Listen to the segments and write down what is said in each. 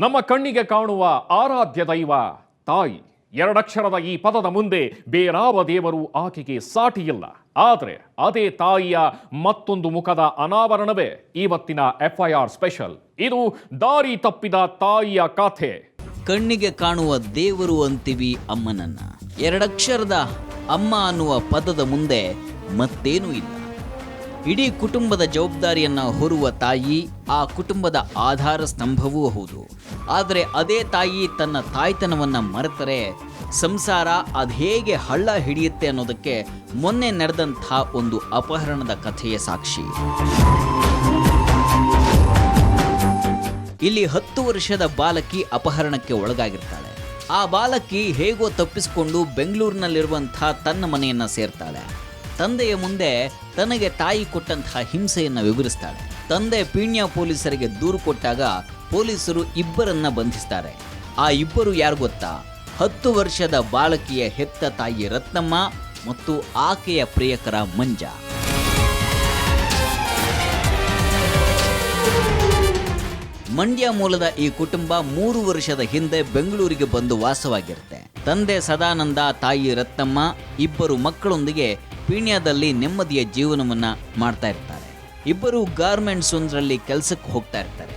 ನಮ್ಮ ಕಣ್ಣಿಗೆ ಕಾಣುವ ಆರಾಧ್ಯ ದೈವ ತಾಯಿ. ಎರಡಕ್ಷರದ ಈ ಪದದ ಮುಂದೆ ಬೇರಾವ ದೇವರು ಆಕೆಗೆ ಸಾಟಿಯಿಲ್ಲ. ಆದರೆ ಅದೇ ತಾಯಿಯ ಮತ್ತೊಂದು ಮುಖದ ಅನಾವರಣವೇ ಇವತ್ತಿನ FIR ಸ್ಪೆಷಲ್. ಇದು ದಾರಿ ತಪ್ಪಿದ ತಾಯಿಯ ಕಥೆ. ಕಣ್ಣಿಗೆ ಕಾಣುವ ದೇವರು ಅಂತೀವಿ ಅಮ್ಮನನ್ನ. ಎರಡಕ್ಷರದ ಅಮ್ಮ ಅನ್ನುವ ಪದದ ಮುಂದೆ ಮತ್ತೇನೂ ಇಲ್ಲ. ಇಡೀ ಕುಟುಂಬದ ಜವಾಬ್ದಾರಿಯನ್ನ ಹೊರುವ ತಾಯಿ ಆ ಕುಟುಂಬದ ಆಧಾರ ಸ್ತಂಭವೂ ಹೌದು. ಆದರೆ ಅದೇ ತಾಯಿ ತನ್ನ ತಾಯ್ತನವನ್ನ ಮರೆತರೆ ಸಂಸಾರ ಅದು ಹೇಗೆ ಹಳ್ಳ ಹಿಡಿಯುತ್ತೆ ಅನ್ನೋದಕ್ಕೆ ಮೊನ್ನೆ ನಡೆದಂಥ ಒಂದು ಅಪಹರಣದ ಕಥೆಯ ಸಾಕ್ಷಿ. ಇಲ್ಲಿ 10 ವರ್ಷದ ಬಾಲಕಿ ಅಪಹರಣಕ್ಕೆ ಒಳಗಾಗಿರ್ತಾಳೆ. ಆ ಬಾಲಕಿ ಹೇಗೋ ತಪ್ಪಿಸಿಕೊಂಡು ಬೆಂಗಳೂರಿನಲ್ಲಿರುವಂಥ ತನ್ನ ಮನೆಯನ್ನ ಸೇರ್ತಾಳೆ. ತಂದೆಯ ಮುಂದೆ ತನಗೆ ತಾಯಿ ಕೊಟ್ಟಂತಹ ಹಿಂಸೆಯನ್ನು ವಿವರಿಸ್ತಾಳೆ. ತಂದೆ ಪೀಣ್ಯ ಪೊಲೀಸರಿಗೆ ದೂರು ಕೊಟ್ಟಾಗ ಪೊಲೀಸರು ಇಬ್ಬರನ್ನ ಬಂಧಿಸ್ತಾರೆ. ಆ ಇಬ್ಬರು ಯಾರು ಗೊತ್ತಾ? 10 ವರ್ಷದ ಬಾಲಕಿಯ ಹೆತ್ತ ತಾಯಿ ರತ್ನಮ್ಮ ಮತ್ತು ಆಕೆಯ ಪ್ರಿಯಕರ ಮಂಜ. ಮಂಡ್ಯ ಮೂಲದ ಈ ಕುಟುಂಬ 3 ವರ್ಷದ ಹಿಂದೆ ಬೆಂಗಳೂರಿಗೆ ಬಂದು ವಾಸವಾಗಿರುತ್ತೆ. ತಂದೆ ಸದಾನಂದ, ತಾಯಿ ರತ್ನಮ್ಮ ಇಬ್ಬರು ಮಕ್ಕಳೊಂದಿಗೆ ಪೀಣ್ಯದಲ್ಲಿ ನೆಮ್ಮದಿಯ ಜೀವನವನ್ನ ಮಾಡ್ತಾ ಇರ್ತಾರೆ. ಇಬ್ಬರು ಗಾರ್ಮೆಂಟ್ಸ್ ಒಂದರಲ್ಲಿ ಕೆಲಸಕ್ಕೆ ಹೋಗ್ತಾ ಇರ್ತಾರೆ.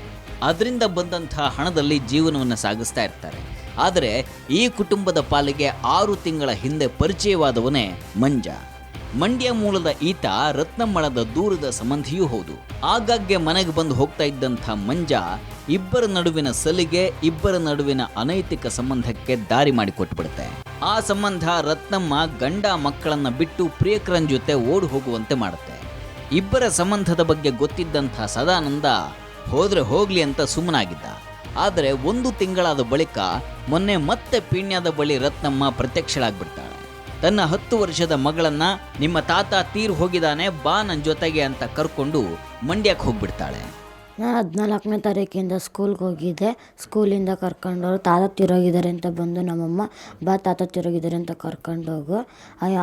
ಅದರಿಂದ ಬಂದಂತಹ ಹಣದಲ್ಲಿ ಜೀವನವನ್ನು ಸಾಗಿಸ್ತಾ ಇರ್ತಾರೆ. ಆದರೆ ಈ ಕುಟುಂಬದ ಪಾಲಿಗೆ 6 ತಿಂಗಳ ಹಿಂದೆ ಪರಿಚಯವಾದವನೇ ಮಂಜ. ಮಂಡ್ಯ ಮೂಲದ ಈತ ರತ್ನಮ್ಮಳದ ದೂರದ ಸಂಬಂಧಿಯೂ ಹೌದು. ಆಗಾಗ್ಗೆ ಮನೆಗೆ ಬಂದು ಹೋಗ್ತಾ ಇದ್ದಂಥ ಮಂಜ ಇಬ್ಬರ ನಡುವಿನ ಸಲಿಗೆ, ಇಬ್ಬರ ನಡುವಿನ ಅನೈತಿಕ ಸಂಬಂಧಕ್ಕೆ ದಾರಿ ಮಾಡಿಕೊಟ್ಬಿಡುತ್ತೆ. ಆ ಸಂಬಂಧ ರತ್ನಮ್ಮ ಗಂಡ ಮಕ್ಕಳನ್ನ ಬಿಟ್ಟು ಪ್ರಿಯಕರನ್ ಜೊತೆ ಓಡಿ ಹೋಗುವಂತೆ ಮಾಡುತ್ತೆ. ಇಬ್ಬರ ಸಂಬಂಧದ ಬಗ್ಗೆ ಗೊತ್ತಿದ್ದಂಥ ಸದಾನಂದ ಹೋದ್ರೆ ಹೋಗ್ಲಿ ಅಂತ ಸುಮ್ಮನಾಗಿದ್ದ. ಆದರೆ 1 ತಿಂಗಳಾದ ಬಳಿಕ ಮೊನ್ನೆ ಮತ್ತೆ ಪೀಣ್ಯದ ಬಳಿ ರತ್ನಮ್ಮ ಪ್ರತ್ಯಕ್ಷಳಾಗ್ಬಿಡ್ತಾಳೆ. ತನ್ನ 10 ವರ್ಷದ ಮಗಳನ್ನ ನಿಮ್ಮ ತಾತ ತೀರ್ ಹೋಗಿದ್ದಾನೆ, ಬಾ ನನ್ನ ಜೊತೆಗೆ ಅಂತ ಕರ್ಕೊಂಡು ಮಂಡ್ಯಕ್ಕೆ ಹೋಗ್ಬಿಡ್ತಾಳೆ. ನಾನು 14ನೇ ತಾರೀಕಿಂದ ಸ್ಕೂಲ್ಗೆ ಹೋಗಿದ್ದೆ. ಸ್ಕೂಲಿಂದ ಕರ್ಕೊಂಡೋರು ತಾತ ತಿರೋಗಿದ್ದಾರೆ ಅಂತ ಬಂದು ನಮ್ಮಮ್ಮ ಬಾ ತಾತ ತಿರೋಗಿದ್ದಾರೆ ಅಂತ ಕರ್ಕೊಂಡೋಗು.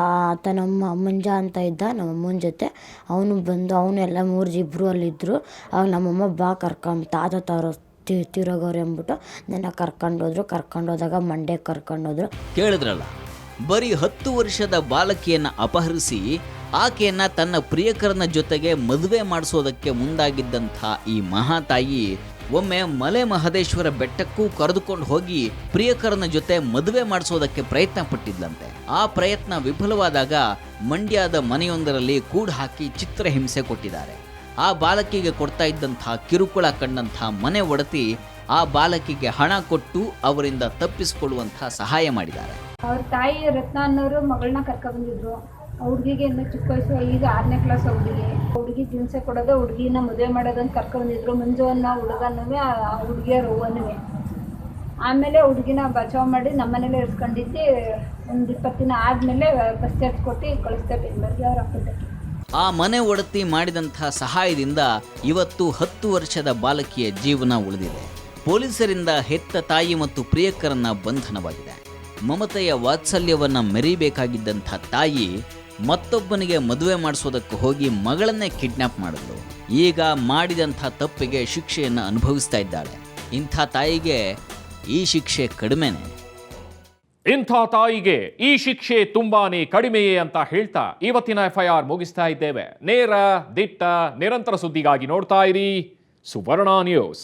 ಆತ ನಮ್ಮ ಮಂಜ ಅಂತ ಇದ್ದ ನಮ್ಮಮ್ಮನ ಜೊತೆ. ಅವನು ಬಂದು ಅವನ್ನೆಲ್ಲ 3 ಇಬ್ಬರು ಅಲ್ಲಿದ್ದರು. ಆಗ ನಮ್ಮಮ್ಮ ಬಾ ತಾತ ತಿರೋಗವ್ರೆ ಅಂದ್ಬಿಟ್ಟು ನನ್ನ ಕರ್ಕೊಂಡೋದಾಗ ಮಂಡ್ಯಕ್ಕೆ ಕರ್ಕೊಂಡೋದ್ರು. ಕೇಳಿದ್ರಲ್ಲ, ಬರೀ 10 ವರ್ಷದ ಬಾಲಕಿಯನ್ನು ಅಪಹರಿಸಿ ಆಕೆಯನ್ನ ತನ್ನ ಪ್ರಿಯಕರನ ಜೊತೆಗೆ ಮದುವೆ ಮಾಡಿಸೋದಕ್ಕೆ ಮುಂದಾಗಿದ್ದಂಥ ಈ ಮಹಾತಾಯಿ ಒಮ್ಮೆ ಮಲೆ ಮಹದೇಶ್ವರ ಬೆಟ್ಟಕ್ಕೂ ಕರೆದುಕೊಂಡು ಹೋಗಿ ಪ್ರಿಯಕರನ ಜೊತೆ ಮದುವೆ ಮಾಡಿಸೋದಕ್ಕೆ ಪ್ರಯತ್ನ ಪಟ್ಟಿದ್ಲಂತೆ. ಆ ಪ್ರಯತ್ನ ವಿಫಲವಾದಾಗ ಮಂಡ್ಯದ ಮನೆಯೊಂದರಲ್ಲಿ ಕೂಡು ಹಾಕಿ ಚಿತ್ರಹಿಂಸೆ ಕೊಟ್ಟಿದ್ದಾರೆ. ಆ ಬಾಲಕಿಗೆ ಕೊಡ್ತಾ ಇದ್ದಂಥ ಕಿರುಕುಳ ಕಂಡಂಥ ಮನೆ ಒಡತಿ ಆ ಬಾಲಕಿಗೆ ಹಣ ಕೊಟ್ಟು ಅವರಿಂದ ತಪ್ಪಿಸಿಕೊಳ್ಳುವಂಥ ಸಹಾಯ ಮಾಡಿದ್ದಾರೆ. ಅವ್ರ ತಾಯಿ ರತ್ನ ಅನ್ನೋರು ಮಗಳನ್ನ ಕರ್ಕೊಂಡ್ಬಂದಿದ್ರು. ಹುಡುಗಿಗೆ ಇನ್ನೂ ಚಿಕ್ಕ ವಯಸ್ಸು, ಈಗ 6ನೇ ಕ್ಲಾಸ್ ಹುಡುಗಿ ಹಿಂಸೆ ಕೊಡೋದು, ಹುಡುಗಿನ ಮದುವೆ ಮಾಡೋದಂತ ಕರ್ಕೊಂಡ್ಬಂದಿದ್ರು. ಮಂಜು ಅನ್ನೋ ಹುಡುಗನೂ ಆ ಹುಡುಗಿಯ ರೋವನೂ. ಆಮೇಲೆ ಹುಡುಗಿನ ಬಚಾವ್ ಮಾಡಿ ನಮ್ಮನೇಲೆ ಇರಿಸ್ಕೊಂಡಿದ್ದು. ಒಂದು 20 ದಿನ ಆದಮೇಲೆ ಬಸ್ ಚಾರ್ಜ್ ಕೊಟ್ಟು ಕಳಿಸ್ತಾ ಬೆಂಗಳೂರಿಗೆ ಅವ್ರ ಅಪ್ಪದಕ್ಕೆ. ಆ ಮನೆ ಒಡತಿ ಮಾಡಿದಂಥ ಸಹಾಯದಿಂದ ಇವತ್ತು 10 ವರ್ಷದ ಬಾಲಕಿಯ ಜೀವನ ಉಳಿದಿದೆ. ಪೊಲೀಸರಿಂದ ಹೆತ್ತ ತಾಯಿ ಮತ್ತು ಪ್ರಿಯಕರನ್ನ ಬಂಧನವಾಗಿದೆ. ಮಮತೆಯ ವಾತ್ಸಲ್ಯವನ್ನ ಮೆರೀಬೇಕಾಗಿದ್ದಂಥ ತಾಯಿ ಮತ್ತೊಬ್ಬನಿಗೆ ಮದುವೆ ಮಾಡಿಸೋದಕ್ಕೆ ಹೋಗಿ ಮಗಳನ್ನೇ ಕಿಡ್ನಾಪ್ ಮಾಡಿದ್ಲು. ಈಗ ಮಾಡಿದಂಥ ತಪ್ಪಿಗೆ ಶಿಕ್ಷೆಯನ್ನು ಅನುಭವಿಸ್ತಾ ಇದ್ದಾಳೆ. ಇಂಥ ತಾಯಿಗೆ ಈ ಶಿಕ್ಷೆ ಕಡಿಮೆನೆ. ಇಂಥ ತಾಯಿಗೆ ಈ ಶಿಕ್ಷೆ ತುಂಬಾನೇ ಕಡಿಮೆಯೇ ಅಂತ ಹೇಳ್ತಾ ಇವತ್ತಿನ FIR ಮುಗಿಸ್ತಾ ಇದ್ದೇವೆ. ನೇರ, ದಿಟ್ಟ, ನಿರಂತರ ಸುದ್ದಿಗಾಗಿ ನೋಡ್ತಾ ಇರಿ ಸುವರ್ಣ ನ್ಯೂಸ್.